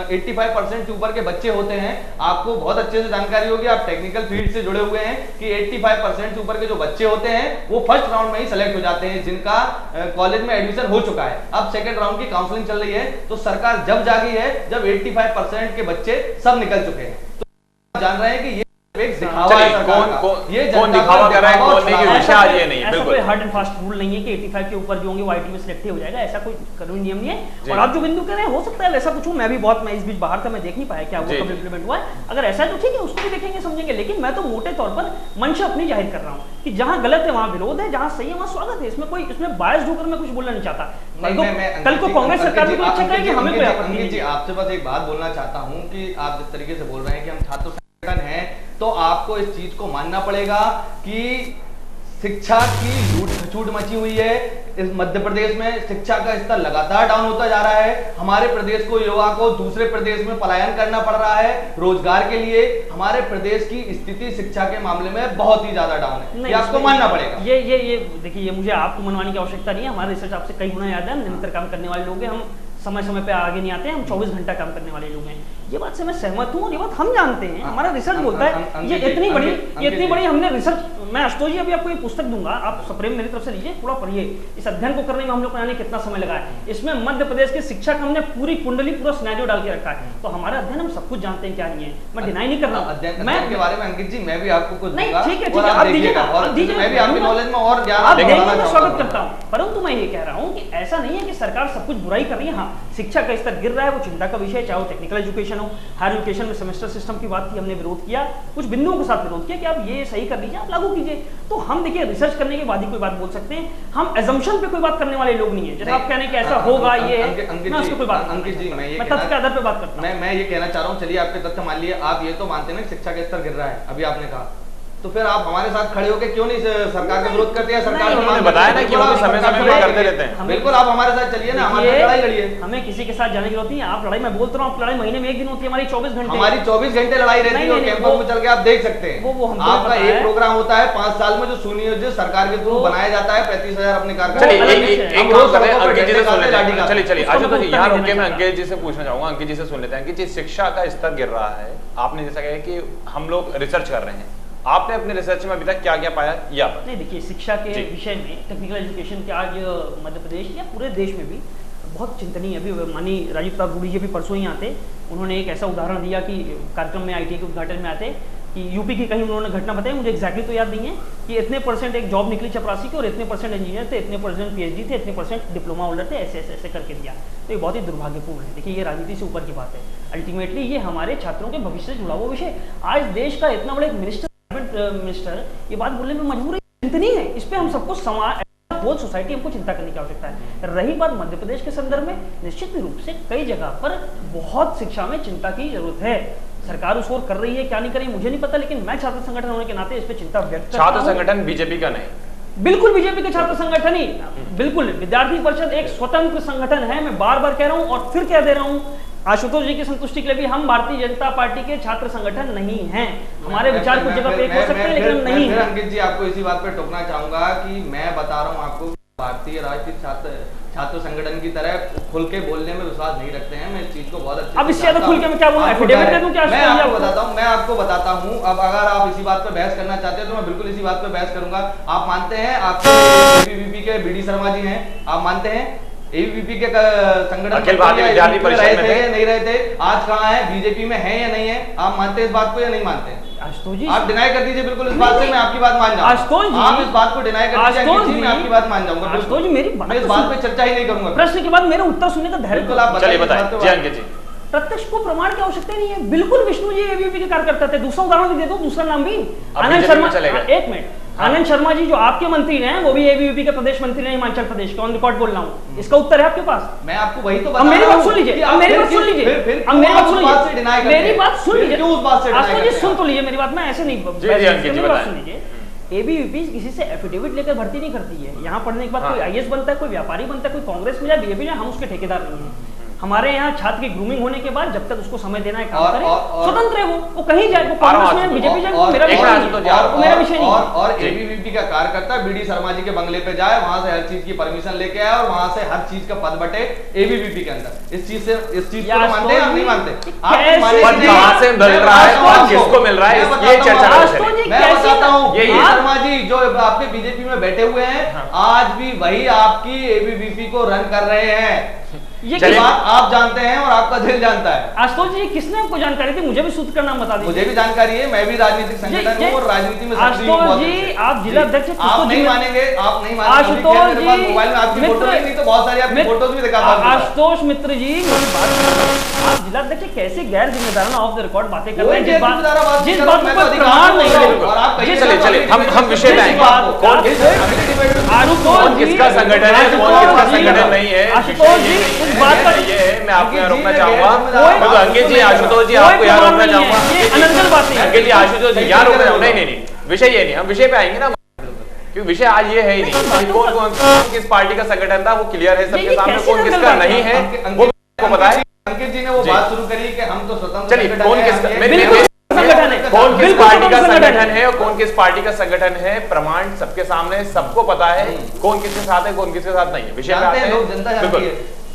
85% से ऊपर के बच्चे होते हैं, आपको बहुत अच्छे से जानकारी होगी, आप टेक्निकल फील्ड से जुड़े हुए हैं कि 85% से ऊपर के जो बच्चे होते हैं वो फर्स्ट राउंड में ही सेलेक्ट हो जाते हैं जिनका कॉलेज में एडमिशन हो चुका है। अब सेकेंड राउंड की काउंसलिंग चल रही है, तो सरकार जब जागी है जब 85% के बच्चे सब निकल चुके हैं। तो जान रहे हैं कि एक दिखावा है कौन दिखावा कर रहा है, कौन नहीं, विषय आज ये नहीं है। बिल्कुल कोई हार्ड एंड फास्ट रूल नहीं है कि 85 के ऊपर जो होंगे वो आईटी में सिलेक्ट हो जाएगा, ऐसा कोई कानूनी नियम नहीं है। और आप जो बिंदु कह रहे हैं हो सकता है वैसा कुछ हो, मैं भी बहुत, मैं इस बीच बाहर था, मैं देख नहीं पाया क्या वो कब इंप्लीमेंट हुआ है। अगर ऐसा है तो ठीक है, उसको भी देखेंगे समझेंगे, लेकिन मैं तो मोटे तौर पर मंशा अपनी जाहिर कर रहा हूँ कि जहां गलत है वहां विरोध है, जहां सही है वहां स्वागत है। इसमें कोई, इसमें बायस्ड होकर मैं कुछ बोलना नहीं चाहता। कल को कांग्रेस सरकार भी अच्छा करेगी, हमें कोई आपत्ति नहीं है। आपसे बस एक बात बोलना चाहता हूँ कि आप जिस तरीके से बोल रहे हैं कि हम छात्र है, तो आपको इस चीज को मानना पड़ेगा कि शिक्षा की लूट खचूट मची हुई है। इस मध्य प्रदेश में शिक्षा का स्तर लगातार डाउन होता जा रहा है। हमारे प्रदेश को, युवा को दूसरे प्रदेश में पलायन करना पड़ रहा है रोजगार के लिए। हमारे प्रदेश की स्थिति शिक्षा के मामले में बहुत ही ज्यादा डाउन है, ये आपको मानना पड़ेगा। ये देखिए, ये मुझे आपको मनवाने की आवश्यकता नहीं है। हमारा रिसर्च आपसे कई गुना याद है, हम निरंतर काम करने वाले लोग हैं, हम समय समय पे आगे नहीं आते हैं, हम 24 घंटा काम करने वाले लोग हैं। ये बात से मैं सहमत हूँ और ये बात हम जानते हैं, हमारा रिसर्च बोलता है। ये इतनी बड़ी हमने रिसर्च, मैं आशुतोष जी अभी आपको एक पुस्तक दूंगा, आप सप्रेम मेरी तरफ से लीजिए, पूरा पढ़िए। इस अध्ययन को करने में हम लोग को जाने कितना समय लगा है। इसमें मध्य प्रदेश की शिक्षा का हमने पूरी कुंडली, पूरा सिनेरियो डाल के रखा है। तो हमारा अध्ययन हम सब कुछ जानते हैं क्या नहीं है, मैं डिनाई नहीं कर रहा हूँ। अध्ययन के बारे में अंकित जी मैं भी आपको कुछ नहीं, ठीक है, आप दीजिएगा, मैं भी आपकी नॉलेज में और ज्ञान मैं स्वागत करता हूँ। परंतु मैं ये कह रहा हूँ कि ऐसा नहीं है कि सरकार सब कुछ बुराई कर रही है। हाँ, शिक्षा का स्तर गिर रहा है, वो चिंता का विषय है, चाहे वो टेक्निकल एजुकेशन हो, हायर एजुकेशन में सेमेस्टर सिस्टम की बात थी, हमने विरोध किया, कुछ बिंदुओं के साथ विरोध किया कि आप ये सही कर लीजिए, आप लागू कीजिए। तो हम देखिए रिसर्च करने के बाद ही कोई बात बोल सकते हैं, हम एजम्पशन पे कोई बात करने वाले लोग नहीं है। जैसे आप कहने कि ऐसा होगा, ये मैं उसको कोई बात, अंकित जी मैं तथ्य के आधार पे बात करता हूं। मैं ये कहना चाह रहा हूं, चलिए आपके तथ्य मान लिए, आप ये तो मानते हैं ना शिक्षा का स्तर गिर रहा है, अभी आपने कहा तो फिर आप हमारे साथ खड़े होकर क्यों नहीं सरकार का विरोध करते हैं? सरकार उन्होंने बताया ना कि वो समय समय में करते रहते हैं। बिल्कुल, आप हमारे साथ चलिए ना, हमारी लड़ाई लड़िए। हमें किसी के साथ जाने की जरूरत नहीं है। आप लड़ाई, मैं बोलता रहा हूँ, लड़ाई महीने में एक दिन होती है, हमारी 24 घंटे, हमारी 24 घंटे लड़ाई रहती है। कैंपों में चल के आप देख सकते हैं, आपका एक प्रोग्राम होता है 5 साल में जो सुनियोजित सरकार के थ्रू बनाया जाता है 35,000 अपने चलिए आशुतोष जी यहाँ रुके, मैं अंकित जी से पूछना चाहूंगा। अंकित जी से सुन लेते हैं। अंकित जी, शिक्षा का स्तर गिर रहा है, आपने जैसा कहा कि हम लोग रिसर्च कर रहे हैं, आपने अपने रिसर्च में अभी तक क्या क्या पाया? या नहीं, देखिए शिक्षा के विषय में टेक्निकल एजुकेशन के आज मध्य प्रदेश या पूरे देश में भी बहुत चिंतनीय। अभी माननीय राजीव प्रताप रूडी जी भी परसों ही आते, उन्होंने एक ऐसा उदाहरण दिया कि कार्यक्रम में IIT के उद्घाटन में आते कि यूपी की कहीं उन्होंने घटना बताई, मुझे एग्जैक्टली तो याद नहीं है, कि इतने % एक जॉब निकली चपरासी की और इतने % इंजीनियर थे, इतने % PhD थे, इतने % डिप्लोमा होल्डर थे, ऐसे करके दिया। तो ये बहुत ही दुर्भाग्यपूर्ण है। देखिए, ये राजनीति से ऊपर की बात है। अल्टीमेटली ये हमारे छात्रों के भविष्य से जुड़ा हुआ विषय। आज देश का इतना बड़ा एक मिनिस्टर ये बात बोलने में मजबूर है, चिंतनीय है। इस पर हम सबको समाज, होल सोसाइटी हमको चिंता करने की आवश्यकता है। रही बात मध्य प्रदेश के संदर्भ में, निश्चित रूप से कई जगह पर बहुत शिक्षा में चिंता की जरूरत है। सरकार उस ओर कर रही है, क्या नहीं कर रही मुझे नहीं पता, लेकिन मैं छात्र संगठन होने के नाते इस पे चिंता व्यक्त करता हूं। छात्र संगठन बीजेपी का नहीं, बिल्कुल बीजेपी के छात्र संगठन ही, बिल्कुल विद्यार्थी परिषद एक स्वतंत्र संगठन है। मैं बार बार कह रहा हूं और फिर कह दे रहा हूं, आशुतोष जी की संतुष्टि के लिए भी, हम भारतीय जनता पार्टी के छात्र संगठन नहीं हैं। हमारे विचार कुछ जगह पे एक हो सकते हैं, लेकिन नहीं है। अंकित जी, आपको इसी बात पे टोकना चाहूंगा कि मैं बता रहा हूं आपको, भारतीय राष्ट्रीय छात्र संगठन की तरह खुल के बोलने में विश्वास नहीं रखते हैं। मैं इस चीज को बहुत अच्छे अब इससे ज्यादा खुल के मैं क्या बोलूं? एफिडेविट दे दूं क्या? मैं आपको बताता हूं। अब अगर आप इसी बात पे बहस करना चाहते हैं तो मैं बिल्कुल इसी बात पे बहस करूंगा। आप मानते हैं आपके ABVP के BD शर्मा जी हैं, आप मानते हैं ABVP के संगठन अखिल भारतीय विद्यार्थी परिषद में थे, नहीं रहे थे, आज कहाँ है? बीजेपी में है या नहीं है? आप मानते हैं इस बात को या नहीं मानते? आशुतोष जी, आप डिनाई कर दीजिए बिल्कुल इस बात से, मैं आपकी बात मान जाऊंगा। आशुतोष जी, आप इस बात को डिनाई कर दीजिए, मैं आपकी बात मान जाऊंगा। आशुतोष जी, मेरी मैं इस बात पे चर्चा ही नहीं करूंगा। प्रश्न के बाद मेरा उत्तर सुनने का धैर्य, बिल्कुल आप चलिए बताइए। जी अंकित जी, प्रत्यक्ष को प्रमाण की आवश्यकता नहीं है। बिल्कुल विष्णु जी ABVP के कार्यकर्ता थे। दूसरा उदाहरण भी दे दो, दूसरा नाम भी आनंद शर्मा। एक मिनट, आनंद शर्मा जी जो आपके मंत्री हैं, वो भी ABVP के प्रदेश मंत्री हैं हिमाचल प्रदेश के। ऑन रिकॉर्ड बोल रहा हूँ, इसका उत्तर है आपके पास। मैं आपको वही तो अब मेरी बात सुन लीजिए, अब मेरी बात सुन लीजिए, अब मेरी बात सुन लीजिए, मेरी बात सुन लीजिए, आशुतोष जी सुन तो लीजिए मेरी बात, मैं ऐसे नहीं, मेरी बात सुन लीजिए। ABVP किसी से एफिडेविट लेकर भर्ती नहीं करती है। यहाँ पढ़ने के बाद कोई IAS बनता है, कोई व्यापारी बनता है, कोई कांग्रेस में जाए, BJP जाए, हम उसके ठेकेदार नहीं हैं। हमारे यहाँ छात्र की ग्रूमिंग होने के बाद जब तक उसको समय देना है काम करे, स्वतंत्र है वो कहीं जाए, वो कांग्रेस में BJP जाए, वो मेरा विषय नहीं। और ABVP का कार्यकर्ता BD शर्मा जी के बंगले पे जाए, वहां से हर चीज की परमिशन लेके आए और वहां से हर चीज का पद बटे ABVP के अंदर। इस चीज को मानते हैं आप? नहीं मानते? कहां से मिल रहा है और किसको मिल रहा है, ये चर्चा मैं बताता हूँ। शर्मा जी जो आपके BJP में बैठे हुए हैं, आज भी वही आपकी ABVP को रन कर रहे हैं। ये बात आप जानते हैं और आपका दिल जानता है। आशुतोष जी, किसने आपको जानकारी दी? मुझे भी सूत्र का नाम बता दीजिए। मुझे भी जानकारी है, मैं भी राजनीतिक संगठन हूं और राजनीति में आशुतोष जी, आप जिला अध्यक्ष, आप नहीं मानेंगे, आप नहीं मानेंगे। आशुतोष जी, मोबाइल में आपकी फोटो नहीं तो बहुत सारी आपकी फोटोज भी दिखाता हूं। आशुतोष मित्र जी, मेरी बात, आप जिला अध्यक्ष कैसे गैर जिम्मेदाराना ऑफ द रिकॉर्ड बातें कर रहे हैं, जिस बात को प्रमाण नहीं है। चलिए हम विषय में आएंगे। कौन किसका संगठन है, कौन किसका संगठन नहीं है, आशुतोष जी इस बात पर मैं आपको यहाँ रोकना चाहूंगा। अंकित जी, आशुतोष जी, आपको यहाँ रोकना चाहूंगा। अंकित जी, आशुतोष जी, यहाँ रोकना चाहूंगा। नहीं, विषय ये नहीं, हम विषय पे आएंगे ना, क्योंकि विषय आज ये है ही नहीं। कौन किस पार्टी का संगठन था वो क्लियर है सबके सामने, कौन किसका नहीं है वो आपको पता है। अंकित जी ने वो बात शुरू करी कि हम तो स्वतंत्र, चलिए कौन किसका, कौन किस पार्टी का संगठन है और कौन किस पार्टी का संगठन है, प्रमाण सबके सामने, सबको पता है कौन किसके साथ है, कौन किसके साथ नहीं है। विषय पे आते हैं, बिल्कुल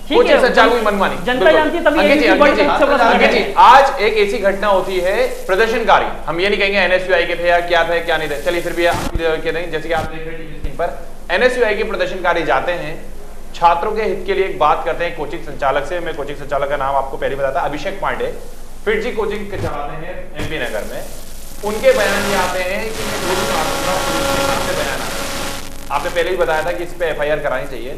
कोचिंग संचालक की मनमानी जनता जानती है, तभी अंकित जी, आज एक ऐसी घटना होती है, प्रदर्शनकारी, हम ये नहीं कहेंगे NSUI के थे या क्या थे क्या नहीं थे, चलिए फिर भी आप कहते हैं, जैसे कि आप देख रहे हैं टीवी स्क्रीन पर, NSUI के प्रदर्शनकारी जाते हैं, छात्रों के हित के लिए एक बात करते हैं कोचिंग संचालक से। मैं कोचिंग संचालक का नाम आपको पहले बताता, अभिषेक पांडे, फिटजी कोचिंग चलाते हैं MP नगर में। उनके बयान ये आते हैं कि मैं गोली मारूंगा, बयान आता है। आपने पहले ही बताया था कि इस पे FIR करानी चाहिए,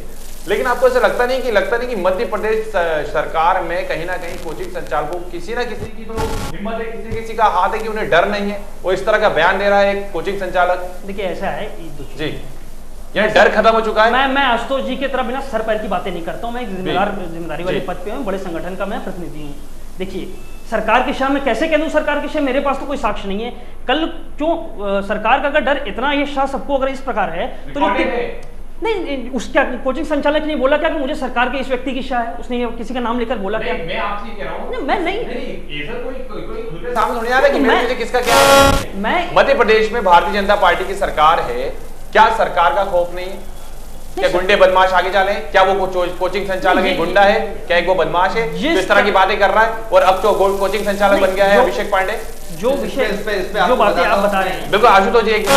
लेकिन आपको ऐसा लगता नहीं कि मध्य प्रदेश सरकार में कहीं ना कहीं कोचिंग संचालकों किसी ना किसी की तो हिम्मत है, किसी का हाथ है कि उन्हें डर नहीं है, वो इस तरह का बयान दे रहा है एक कोचिंग संचालक? देखिए ऐसा है जी, यहाँ डर खत्म हो चुका है। मैं आशुतोष जी की तरफ बिना सर पैर की बातें नहीं करता हूँ। मैं एक जिम्मेदारी वाले पद पे हूँ, बड़े संगठन का मैं प्रतिनिधि हूँ। देखिए सरकार के विषय में कैसे कह दूं, सरकार के विषय मेरे पास तो कोई साक्ष्य नहीं है। कल क्यों सरकार का अगर डर इतना ये शाह सबको अगर इस प्रकार है तो नहीं उसका कोचिंग संचालक ने बोला क्या कि मुझे सरकार के इस व्यक्ति की शाह है, उसने किसी का नाम लेकर बोला क्या? मैं आपसे कह रहा हूं, मैं नहीं सामने होने आ रहा है कि मुझे किसका क्या है? मैं मध्य प्रदेश में भारतीय जनता पार्टी की सरकार है, क्या सरकार का खौफ नहीं है? क्या गुंडे बदमाश आगे चले? क्या वो कोचिंग संचालक एक गुंडा है? क्या एक वो बदमाश है जो इस तरह की बातें कर रहा है? और अब तो कोचिंग संचालक बन गया है अभिषेक पांडे। जो विषय जो बातें आप बता रहे हैं, बिल्कुल आशुतोष जी, एक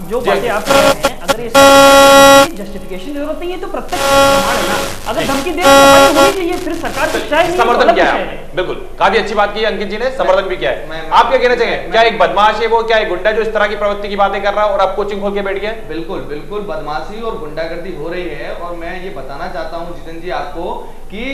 जो बातें आप कह रहे हैं, अगर इसकी जस्टिफिकेशन की जरूरत नहीं है तो प्रत्यक्ष प्रमाण है ना। अगर धमकी दे तो होनी चाहिए, फिर सरकार की शायद समर्थन किया है। बिल्कुल, काफी अच्छी बात की है अंकित जी ने, समर्थन भी किया है। आप क्या कहना चाहिए? क्या एक बदमाश है वो? क्या एक गुंडा जो इस तरह की प्रवृत्ति की बातें कर रहा है और अब कोचिंग खोल के बैठ गया? बिल्कुल बिल्कुल बदमाशी और गुंडागर्दी हो रही है। और मैं ये बताना चाहता हूं जितेंद्र जी आपको कि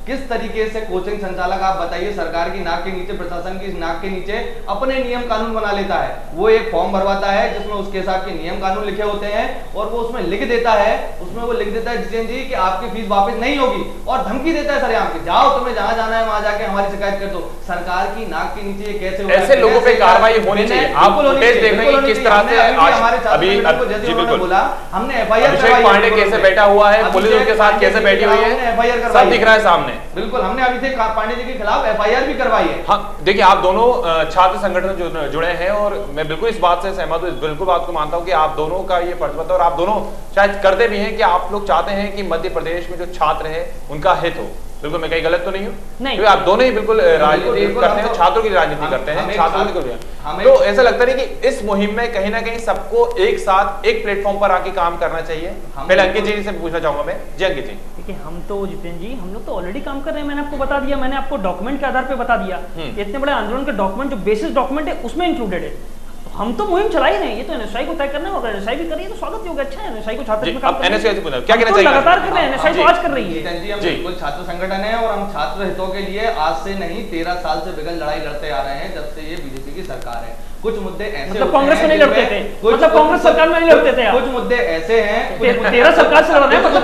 किस तरीके से कोचिंग संचालक, आप बताइए, सरकार की नाक के नीचे, प्रशासन की नाक के नीचे अपने नियम कानून बना लेता है। वो एक फॉर्म भरवाता है जिसमें उसके हिसाब के नियम कानून लिखे होते हैं और वो उसमें लिख देता है, जितेंद्र जी कि आपकी फीस वापस नहीं होगी, और धमकी देता है सरेआम के, जाओ तुम्हें जहां जाना है वहां जाके हमारी शिकायत कर दो। सरकार की नाक के नीचे ये कैसे हो रहा है? ऐसे लोगों पे कार्रवाई होनी चाहिए। आप फुटेज देख रहे हैं किस तरह से हमारे बोला, हमने FIR अभिषेक पांडे कैसे बैठा हुआ है, पुलिस उनके साथ कैसे बैठी हुई है, सब दिख रहा है सामने। बिल्कुल, हमने अभिषेक पांडे जी के खिलाफ FIR भी करवाई है। हाँ, देखिए, आप दोनों छात्र संगठन जुड़े हैं और मैं बिल्कुल इस बात से सहमत हूँ, बिल्कुल बात को मानता हूँ कि आप दोनों का ये फर्ज बनता है और आप दोनों शायद करते भी हैं कि आप लोग चाहते हैं कि मध्य प्रदेश में जो छात्र है उनका हित हो। बिल्कुल, मैं कहीं गलत तो नहीं हूँ? नहीं, क्योंकि आप दोनों ही बिल्कुल राजनीति करते हैं, छात्रों की राजनीति करते हैं, छात्रों की। तो ऐसा लगता नहीं कि इस मुहिम में कहीं ना कहीं सबको एक साथ एक प्लेटफॉर्म पर आके काम करना चाहिए? पहले अंकित जी से पूछना चाहूंगा मैं। जी अंकित जी। देखिए, हम तो जितेंद्र जी, हम लोग तो ऑलरेडी काम कर रहे हैं। मैंने आपको बता दिया, मैंने आपको डॉक्यूमेंट के आधार पर बता दिया। इतने बड़े आंदोलन के डॉक्यूमेंट, जो बेसिस डॉक्यूमेंट है उसमें इंक्लूडेड है। हम तो मुहिम चला ही रहे हैं, ये तो NSI को तय करना होगा। NSI भी कर रही है तो स्वागत होगा, अच्छा है। NSI को छात्र में काम क्या कहना चाहिए? लगातार कर रहे हैं, NSI तो आज कर रही है। हम बिल्कुल छात्र संगठन है और हम छात्र हितों के लिए आज से नहीं 13 साल से बिगल लड़ाई लड़ते आ रहे हैं, जब से ये बीजेपी की सरकार है। कुछ मुद्दे ऐसे मतलब कांग्रेस में नहीं लड़ते थे, मतलब कांग्रेस सरकार में नहीं लड़ते थे। कुछ मुद्दे ऐसे हैं, 13 सरकार से लड़ रहे हैं, मतलब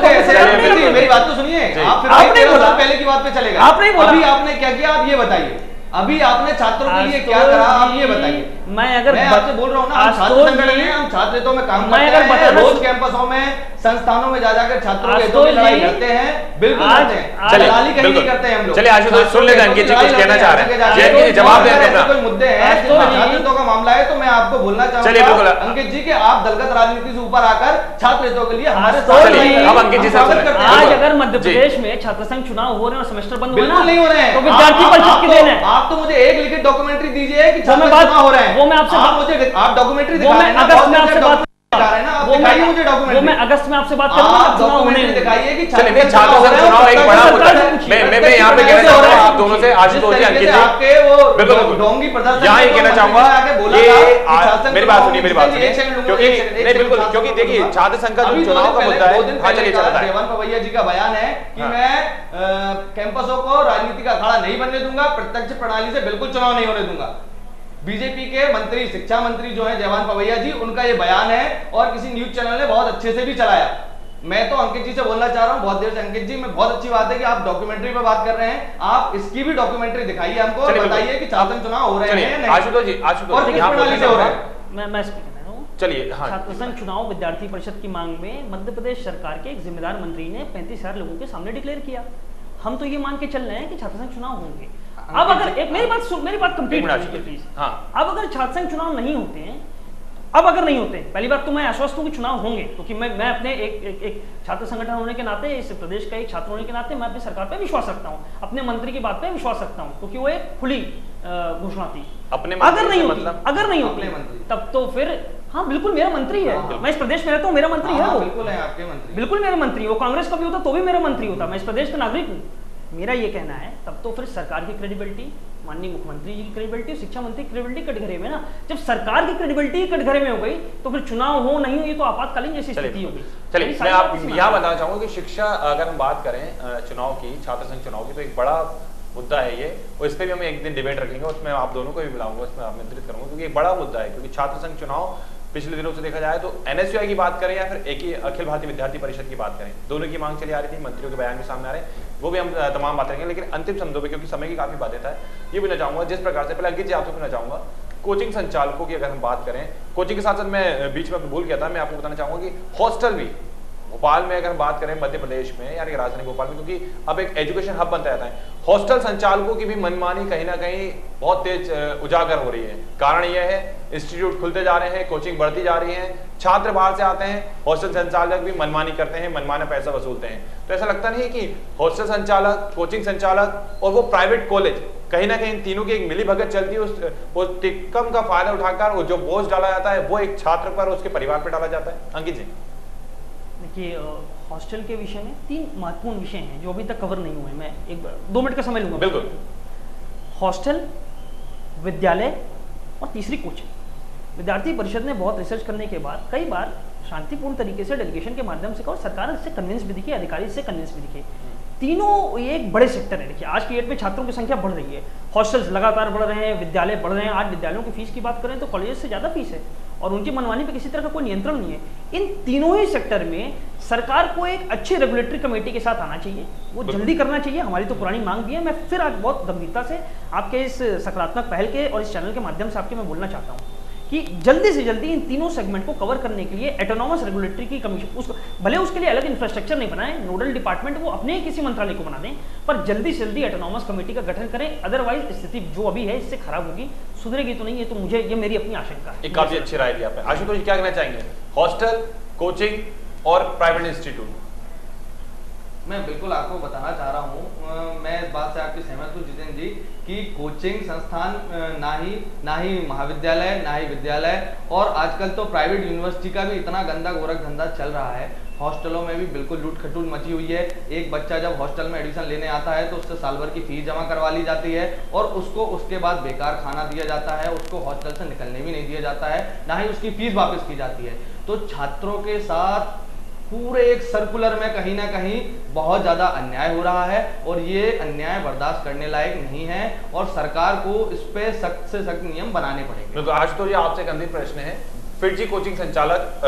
मेरी बात तो सुनिए। आप फिर आपने बोला पहले की बात पे चलेगा। आपने बोला, अभी आपने क्या किया आप ये बताइए। अभी आपने छात्रों के लिए क्या करा आप ये बताइए। मैं आपसे बोल रहा हूँ ना, हम छात्र संगठन हैं, हम छात्र हितों में काम करते हैं, रोज कैंपसों में, संस्थानों में जाकर छात्रों के हितों में लड़ाई लड़ते हैं। बिल्कुल करते हैं, दलाली कहीं नहीं करते हैं हम लोग। चलिए आशुतोष, सुन लेते हैं अंकित जी कुछ कहना चाह रहे हैं, जवाब दें अपना। कोई मुद्दे हैं छात्र हितों का मामला है तो मैं आपको बोलना चाहूंगा अंकित जी कि आप दलगत राजनीति से ऊपर आकर छात्र हितों के लिए हमारे अब अंकित जी स्वागत करते हैं। आज अगर मध्य प्रदेश में छात्र संघ चुनाव हो रहे हैं और सेमेस्टर बंद बिल्कुल नहीं हो रहे हैं तो विद्यार्थी परिषद की देन है। आप तो मुझे एक लिखित डॉक्यूमेंट्री दीजिए कि छात्र चुनाव हो रहे हैं। वो मैं आपसे मुझे आप डॉक्यूमेंट्री वो मैं अगस्त में आपसे बात दिखाइए मुझे डॉक्यूमेंट्री। वो मैं अगस्त में आपसे बात करूंगा, चुनाव होने दिखाइए कि छात्र संघ चुनाव एक बड़ा मुद्दा है। मैं यहाँ पे कहना चाहूंगा आप दोनों से, आशुतोष जी, अंकित जी, आपके वो डोंगी प्रदर्शन यहाँ ही कहना चाहूंगा ये मेरी बात सुनिए, क्योंकि नहीं बिल्कुल, क्योंकि देखिए छात्र संघ का जो चुनाव का मुद्दा है, हाँ चलिए चलता है। देवान पवैया जी का बयान है कि मैं कैंपसों को राजनीति का अखाड़ा नहीं बनने दूंगा, प्रत्यक्ष प्रणाली से बिल्कुल चुनाव नहीं होने दूंगा। बीजेपी के मंत्री, शिक्षा मंत्री जो है जयवान पवैया जी, उनका ये बयान है और किसी न्यूज चैनल ने बहुत अच्छे से भी चलाया। मैं तो अंकित जी से बोलना चाह रहा हूं बहुत देर से, अंकित जी में बहुत अच्छी बात है कि आप डॉक्यूमेंट्री पे बात कर रहे हैं, आप इसकी भी डॉक्यूमेंट्री दिखाइए हमको और बताइए कि छात्र चुनाव हो रहे हैं आशुतोष जी, और किस प्रणाली से हो रहे हैं। मैं स्पीकर हूं। चलिए, हाँ, छात्र संघ चुनाव विद्यार्थी परिषद की मांग में मध्य प्रदेश सरकार के एक जिम्मेदार मंत्री ने 35,000 लोगों के सामने डिक्लेयर किया। हम तो ये मान के चल रहे हैं कि छात्र संघ चुनाव होंगे। अब अगर एक मेरी बात कंप्लीट कीजिए प्लीज। हाँ, अब अगर छात्र संघ चुनाव नहीं होते हैं, अब अगर नहीं होते, पहली बात तो मैं आश्वस्त हूं कि चुनाव होंगे, क्योंकि मैं अपने एक छात्र संगठन होने के नाते, इस प्रदेश का एक छात्र होने के नाते मैं अपनी सरकार पे विश्वास रखता हूं, अपने मंत्री की बात पे विश्वास रखता हूं, क्योंकि वो एक खुली घोषणा थी। अपने अगर नहीं होती तब तो फिर हाँ बिल्कुल मेरा मंत्री है। मैं इस प्रदेश में रहता हूँ, मेरा मंत्री है वो। बिल्कुल है आपके मंत्री, बिल्कुल मेरा मंत्री। वो कांग्रेस का भी होता तो भी मेरा मंत्री होता। मैं इस प्रदेश का नागरिक हूँ। मेरा ये कहना है तब तो फिर सरकार की क्रेडिबिलिटी, माननीय मुख्यमंत्री जी की क्रेडिबिलिटी, शिक्षा मंत्री की क्रेडिबिलिटी कटघरे में ना। जब सरकार की क्रेडिबिलिटी कटघरे में हो गई तो फिर चुनाव हो नहीं हो ये तो आपातकालीन जैसी स्थिति होगी। चलिए, मैं आप यहाँ बताना चाहूंगा कि शिक्षा, अगर हम बात करें चुनाव की, छात्र संघ चुनाव की, तो एक बड़ा मुद्दा है ये, और इस पर भी हम एक दिन डिबेट रखेंगे, उसमें आप दोनों को भी बुलाऊंगा, उसमें आमंत्रित करूंगा, क्योंकि एक बड़ा मुद्दा है। क्योंकि छात्र संघ चुनाव पिछले दिनों से देखा जाए तो NSUI की बात करें या फिर एक ही अखिल भारतीय विद्यार्थी परिषद की बात करें, दोनों की मांग चली आ रही थी, मंत्रियों के बयान भी सामने आ रहे हैं, वो भी हम तमाम बात करेंगे। लेकिन अंतिम शब्दों पे, क्योंकि समय की काफी बाध्यता है, ये पूछना चाहूंगा जिस प्रकार से, पहले अंकित जी आपसे पूछना चाहूंगा, कोचिंग संचालकों की अगर हम बात करें, कोचिंग के साथ साथ मैं बीच में भूल गया था, मैं आपको बताना चाहूंगा कि हॉस्टल भी भोपाल में अगर हम बात करें मध्य प्रदेश में यानी कि राजधानी भोपाल में, क्योंकि अब एक एजुकेशन हब बनता जाता है, हॉस्टल संचालकों की भी मनमानी कहीं ना कहीं बहुत तेज उजागर हो रही है। कारण यह है इंस्टीट्यूट खुलते जा रहे हैं, कोचिंग बढ़ती जा रही है, छात्र बाहर से आते हैं, हॉस्टल संचालक भी मनमानी करते हैं, मनमाना पैसा वसूलते हैं। तो ऐसा लगता नहीं है कि हॉस्टल संचालक, कोचिंग संचालक और वो प्राइवेट कॉलेज कहीं ना कहीं इन तीनों की एक मिली भगत चलती है, उस टिक्कम का फायदा उठाकर वो जो बोझ डाला जाता है वो एक छात्र पर, उसके परिवार पर डाला जाता है। अंकित जी, देखिए हॉस्टल के विषय में 3 महत्वपूर्ण विषय हैं जो अभी तक कवर नहीं हुए। मैं 1-2 मिनट का समय लूंगा। बिल्कुल। हॉस्टल, विद्यालय और तीसरी कोचिंग। विद्यार्थी परिषद ने बहुत रिसर्च करने के बाद कई बार शांतिपूर्ण तरीके से डेलीगेशन के माध्यम से, और सरकार इससे कन्विंस भी दिखी, अधिकारी इससे कन्विंस भी दिखे। तीनों ये एक बड़े सेक्टर है। देखिए आज की डेट में छात्रों की संख्या बढ़ रही है, हॉस्टल्स लगातार बढ़ रहे हैं, विद्यालय बढ़ रहे हैं। आज विद्यालयों की फीस की बात करें तो कॉलेज से ज़्यादा फीस है और उनकी मनमानी पे किसी तरह का कोई नियंत्रण नहीं है। इन तीनों ही सेक्टर में सरकार को एक अच्छी रेगुलेटरी कमेटी के साथ आना चाहिए, वो जल्दी करना चाहिए। हमारी तो पुरानी मांग भी है। मैं फिर आज बहुत गंभीरता से आपके इस सकारात्मक पहल के और इस चैनल के माध्यम से आपके मैं बोलना चाहता हूँ कि जल्दी से जल्दी इन तीनों सेगमेंट को कवर करने के लिए ऑटोनॉमस रेगुलेटरी की कमीशन, उसको भले उसके लिए अलग इंफ्रास्ट्रक्चर नहीं बनाए, नोडल डिपार्टमेंट वो अपने ही किसी मंत्रालय को बना दें, पर जल्दी से जल्दी ऑटोनॉमस कमेटी का गठन करें। अदरवाइज स्थिति जो अभी है इससे खराब होगी, सुधरेगी तो नहीं है। तो मुझे ये मेरी अपनी आशंका है। एक काफी अच्छी राय दी आपने। आशुतोष जी क्या कहना चाहेंगे, हॉस्टल, कोचिंग और प्राइवेट इंस्टीट्यूट? मैं बिल्कुल आपको बताना चाह रहा हूँ, मैं इस बात से आपकी सहमत हूँ जितेंद्र जी, कि कोचिंग संस्थान ना ही महाविद्यालय, ना ही विद्यालय, और आजकल तो प्राइवेट यूनिवर्सिटी का भी इतना गंदा गोरख धंधा चल रहा है। हॉस्टलों में भी बिल्कुल लूट खटूल मची हुई है। एक बच्चा जब हॉस्टल में एडमिशन लेने आता है तो उससे साल भर की फीस जमा करवा ली जाती है और उसको उसके बाद बेकार खाना दिया जाता है, उसको हॉस्टल से निकलने भी नहीं दिया जाता है, ना ही उसकी फीस वापस की जाती है। तो छात्रों के साथ पूरे एक सर्कुलर में कहीं ना कहीं बहुत ज्यादा अन्याय हो रहा है और ये अन्याय बर्दाश्त करने लायक नहीं है और सरकार को इस पे सख्त से सख्त नियम बनाने पड़ेंगे। तो आज तो ये आपसे एक अंतिम प्रश्न है, फिर जी कोचिंग संचालक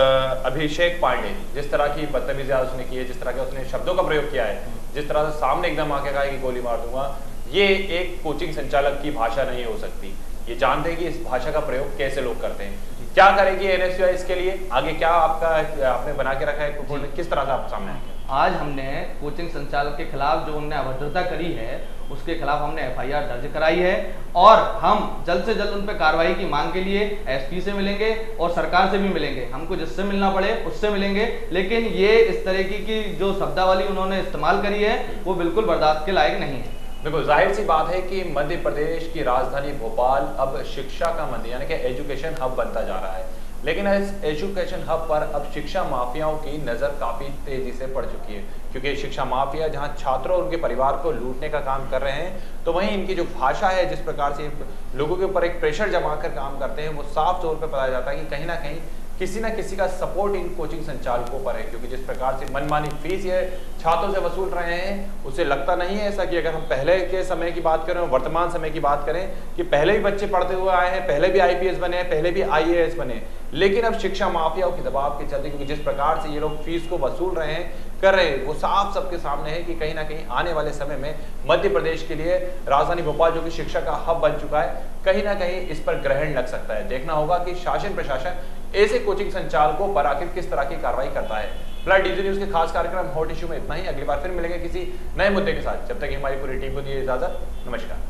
अभिषेक पांडे जिस तरह की बदतमीजी उसने की है, जिस तरह के उसने शब्दों का प्रयोग किया है, जिस तरह से सामने एकदम आके कहा कि गोली मार दूंगा, ये एक कोचिंग संचालक की भाषा नहीं हो सकती। ये जानते हैं कि इस भाषा का प्रयोग कैसे लोग करते हैं। क्या करेगी एनएसयूआई इसके लिए आगे, क्या आपने बना के रखा है, किस तरह से आप सामने आएंगे? आज हमने कोचिंग संचालक के खिलाफ जो उनने अभद्रता करी है उसके खिलाफ हमने एफआईआर दर्ज कराई है और हम जल्द से जल्द उन पर कार्रवाई की मांग के लिए एसपी से मिलेंगे और सरकार से भी मिलेंगे। हमको जिससे मिलना पड़े उससे मिलेंगे, लेकिन ये इस तरह की जो शब्दावली उन्होंने इस्तेमाल करी है वो बिल्कुल बर्दाश्त के लायक नहीं है। बिल्कुल जाहिर सी बात है कि मध्य प्रदेश की राजधानी भोपाल अब शिक्षा का मंदिर यानी कि एजुकेशन हब बनता जा रहा है, लेकिन इस एजुकेशन हब पर अब शिक्षा माफियाओं की नज़र काफ़ी तेज़ी से पड़ चुकी है, क्योंकि शिक्षा माफिया जहां छात्रों और उनके परिवार को लूटने का काम कर रहे हैं, तो वहीं इनकी जो भाषा है, जिस प्रकार से लोगों के ऊपर एक प्रेशर जमा कर काम करते हैं, वो साफ तौर पर पता जाता है कि कहीं ना कहीं किसी न किसी का सपोर्ट इन कोचिंग संचालकों पर है। क्योंकि जिस प्रकार से मनमानी फीस ये छात्रों से वसूल रहे हैं, उसे लगता नहीं है ऐसा कि अगर हम पहले के समय की बात करें और वर्तमान समय की बात करें कि पहले भी बच्चे पढ़ते हुए आए हैं, पहले भी आईपीएस बने हैं, पहले भी आईएएस बने, लेकिन अब शिक्षा माफियाओं के दबाव के चलते, क्योंकि जिस प्रकार से ये लोग फीस को वसूल रहे हैं, कर रहे हैं, वो साफ सबके सामने है कि कहीं ना कहीं आने वाले समय में मध्य प्रदेश के लिए राजधानी भोपाल जो कि शिक्षा का हब बन चुका है, कहीं ना कहीं इस पर ग्रहण लग सकता है। देखना होगा कि शासन प्रशासन ऐसे कोचिंग संचालकों पर आखिर किस तरह की कार्रवाई करता है। फिलहाल डीजी न्यूज के खास कार्यक्रम हॉट इशू में इतना ही। अगली बार फिर मिलेंगे किसी नए मुद्दे के साथ। जब तक हमारी पूरी टीम को दिए इजाजत, नमस्कार।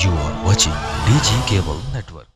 You are watching DG Cable Network.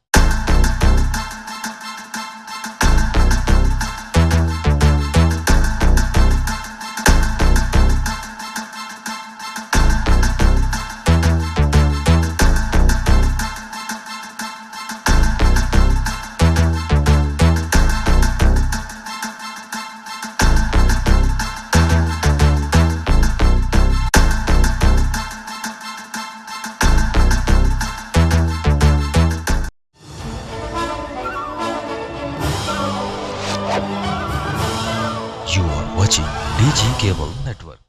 You are watching DG Cable Network.